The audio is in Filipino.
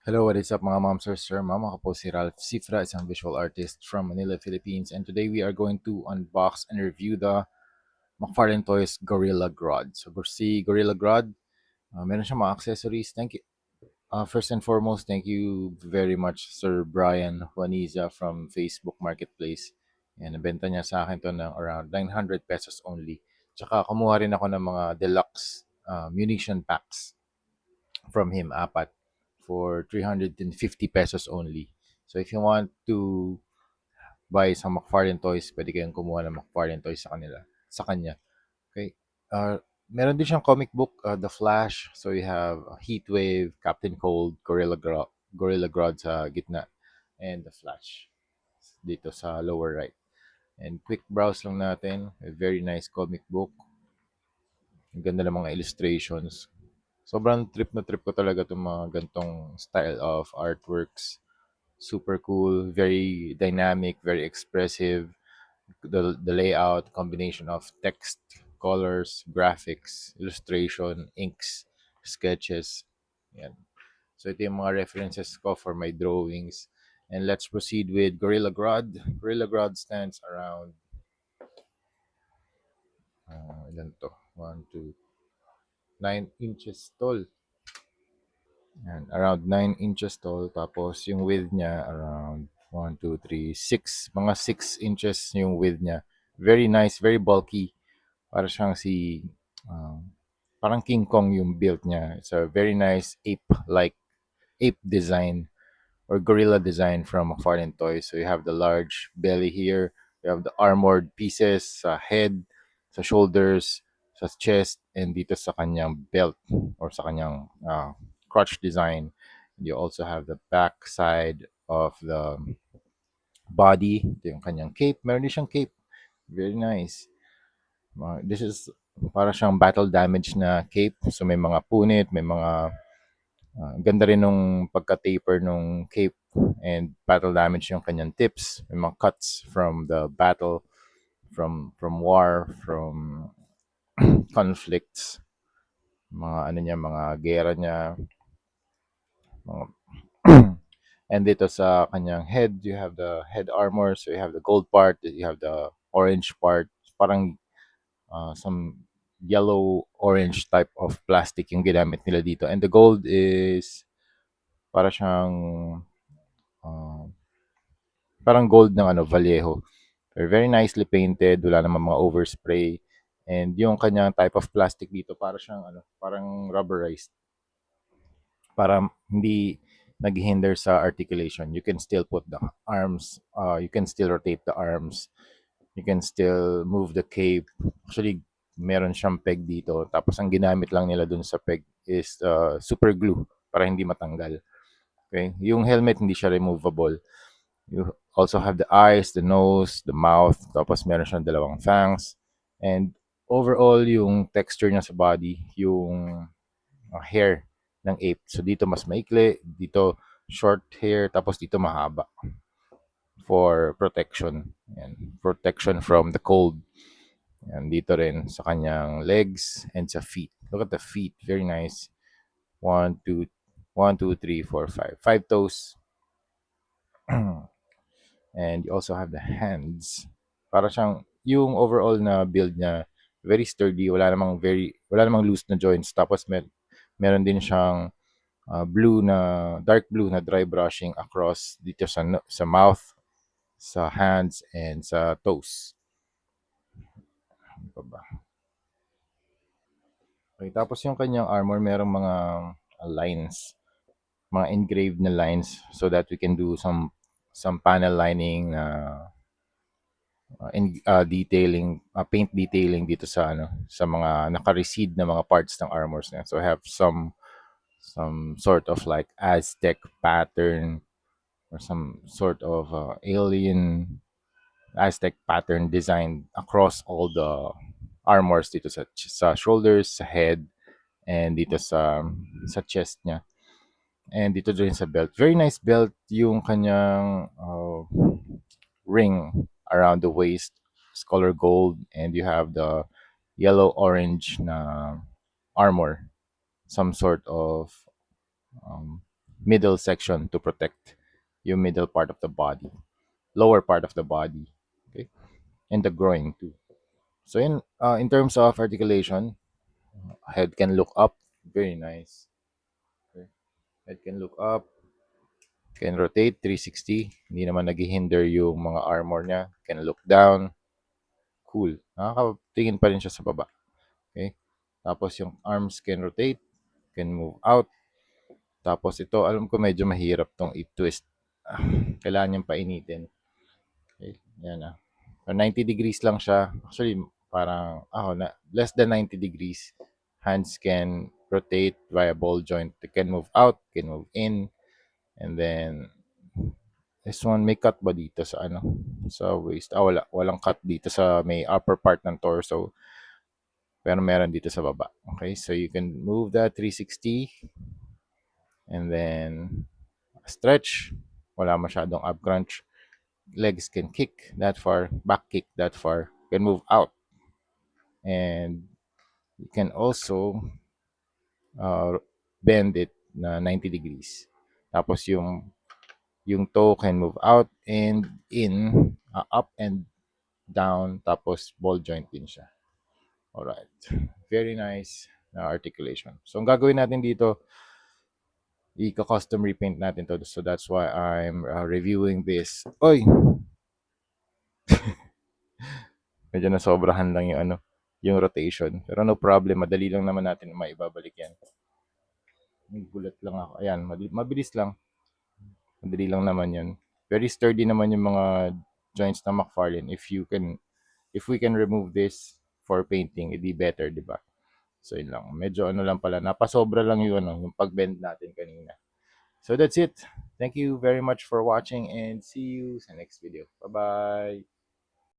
Hello, what is up mga moms or sir? Ma'am, ako po si Ralph Cifra, isang visual artist from Manila, Philippines. And today we are going to unbox and review the McFarlane Toys Gorilla Grodd. So si Gorilla Grodd, meron siyang mga accessories. Thank you. First and foremost, thank you very much Sir Brian Juaniza from Facebook Marketplace. Yan, nabenta niya sa akin to ng around 900 pesos only. Tsaka kumuha rin ako ng mga deluxe munition packs from him, apat, for 350 pesos only. So if you want to buy some McFarlane toys, pwede kayong kumuha ng McFarlane toys sa kanya. Okay? Meron din siyang comic book, The Flash. So you have Heatwave, Captain Cold, Gorilla Grodd sa gitna, and The Flash dito sa lower right. And quick browse lang natin. A very nice comic book. Ang ganda ng mga illustrations. Sobrang trip na trip ko talaga itong mga gantong style of artworks. Super cool, very dynamic, very expressive. The layout, combination of text, colors, graphics, illustration, inks, sketches. Yan. So ito yung mga references ko for my drawings. And let's proceed with Gorilla Grodd. Gorilla Grodd stands around, ilan to? 1, 2, 9 inches tall. Yan, around 9 inches tall. Tapos yung width niya around 1, 2, 3, 6. Mga 6 inches yung width niya. Very nice, very bulky. Para siyang uh, parang King Kong yung build niya. It's a very nice ape design or gorilla design from McFarlane Toys. So you have the large belly here. You have the armored pieces sa head, sa shoulders, sa chest, and dito sa kanyang belt or sa kanyang crotch design. You also have the back side of the body. Ito yung kanyang cape. Meron din siyang cape. Very nice. This is para siyang battle damage na cape. So may mga punit, may mga ganda rin nung pagka-taper nung cape and battle damage yung kanyang tips. May mga cuts from the battle, from war, from conflicts, mga ano niya, mga gera niya, mga and dito sa kanyang head, you have the head armor, so you have the gold part, you have the orange part, parang some yellow orange type of plastic yung ginamit nila dito. And the gold is para siyang uh, parang gold ng ano, Vallejo. They're very nicely painted, wala namang mga overspray. And yung kanyang type of plastic dito, para siyang ano, parang rubberized. Para hindi nag-hinder sa articulation. You can still put the arms, you can still rotate the arms, you can still move the cape. Actually, meron siyang peg dito. Tapos ang ginamit lang nila dun sa peg is super glue para hindi matanggal. Okay? Yung helmet hindi siya removable. You also have the eyes, the nose, the mouth, tapos meron siyang dalawang fangs. And overall, yung texture niya sa body, yung hair ng ape. So dito mas maikli, dito short hair, tapos dito mahaba for protection. Yan. Protection from the cold. Yan, dito rin sa kanyang legs and sa feet. Look at the feet. Very nice. One, two, one, two, three, four, five. Five toes. And you also have the hands. Para siyang yung overall na build niya very sturdy, wala namang loose na joints. Tapos meron din siyang dark blue na dry brushing across dito sa mouth, sa hands and sa toes. Ano pa ba? Okay, tapos yung kanyang armor merong mga lines, mga engraved na lines so that we can do some panel lining na detailing, paint detailing dito sa ano, sa mga naka-recede na mga parts ng armors niya. So I have some sort of like Aztec pattern or some sort of alien Aztec pattern design across all the armors dito sa shoulders, sa head, and dito sa chest niya. And dito din sa belt. Very nice belt yung kanyang ring around the waist. It's color gold and you have the yellow-orange na armor. Some sort of um, middle section to protect yung middle part of the body, lower part of the body, okay, and the groin too. So in terms of articulation, head can look up, very nice. Okay. Head can look up, can rotate 360, hindi naman naghihinder yung mga armor niya. Can look down, cool. Nakakatingin pa rin siya sa baba. Okay? Tapos yung arms can rotate, can move out. Tapos ito, alam ko medyo mahirap tong i-twist. Kailangan niyang painitin. Okay? Yan ah. So 90 degrees lang siya. Actually, parang, less than 90 degrees. Hands can rotate via ball joint. They can move out, can move in. And then, this one, may cut ba dito sa ano? Sa waist? Wala. Walang cut dito sa may upper part ng torso. Pero meron dito sa baba. Okay? So, you can move that 360. And then, stretch. Wala masyadong ab crunch. Legs can kick that far. Back kick that far. Can move out. And you can also bend it na 90 degrees. Tapos yung toe can move out and in, up and down, tapos ball joint din siya. Alright. Very nice na articulation. So, ang gagawin natin dito, i-custom repaint natin to. So, that's why I'm reviewing this. Oy! Medyo nasobrahan lang yung yung rotation. Pero no problem, madali lang naman natin maibabalik yan. Gulat lang ako. Ayan, mabilis lang. Madali lang naman yun. Very sturdy naman yung mga joints na McFarlane. If we can remove this for painting, it'd be better, di ba? So, yun lang. Medyo lang pala. Napasobra lang yung yung pag-bend natin kanina. So, that's it. Thank you very much for watching and see you sa next video. Bye-bye!